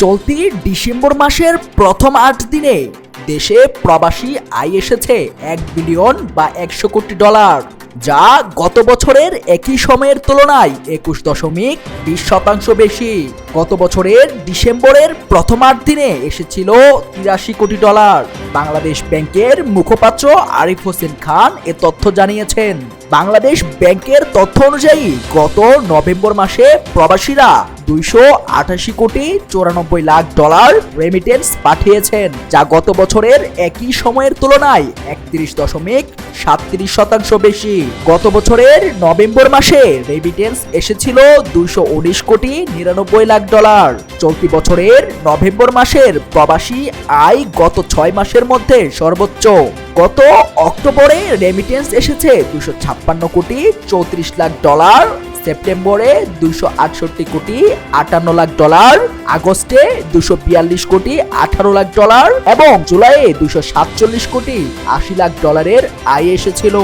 চলতি ডিসেম্বর মাসের প্রথম ৮ দিনে দেশে প্রবাসী আয় এসেছে ১ বিলিয়ন বা ১০০ কোটি ডলার, যা গত বছরের একই সময়ের তুলনায় ২১.২০% বেশি। গত বছরের ডিসেম্বরের প্রথম ৮ দিনে এসেছিল ৮৩ কোটি ডলার। বাংলাদেশ ব্যাংকের মুখপাত্র আরিফ হোসেন খান এ তথ্য জানিয়েছেন। বাংলাদেশ ব্যাংকের তথ্য অনুযায়ী গত নভেম্বর মাসে প্রবাসীরা ২৮৮ কোটি ৯৪ লাখ ডলার রেমিটেন্স পাঠিয়েছেন, যা গত বছরের একই সময়ের তুলনায় ৩১.৩৭% বেশি। গত বছরের নভেম্বর মাসে রেমিটেন্স এসেছিল ২১৯ কোটি ৯৯ লাখ ডলার। চলতি বছরের নভেম্বর মাসের প্রবাসী আয় গত ৬ মাসের মধ্যে সর্বোচ্চ। গত অক্টোবরে রেমিটেন্স এসেছে ২৫৬ কোটি ৩৪ লাখ ডলার, সেপ্টেম্বরে ২৬৮ কোটি ৫৮ লাখ ডলার, আগস্টে ২৪২ কোটি ১৮ লাখ ডলার এবং জুলাইয়ে ২৪৭ কোটি ৮০ লাখ ডলারের আয় এসেছিল।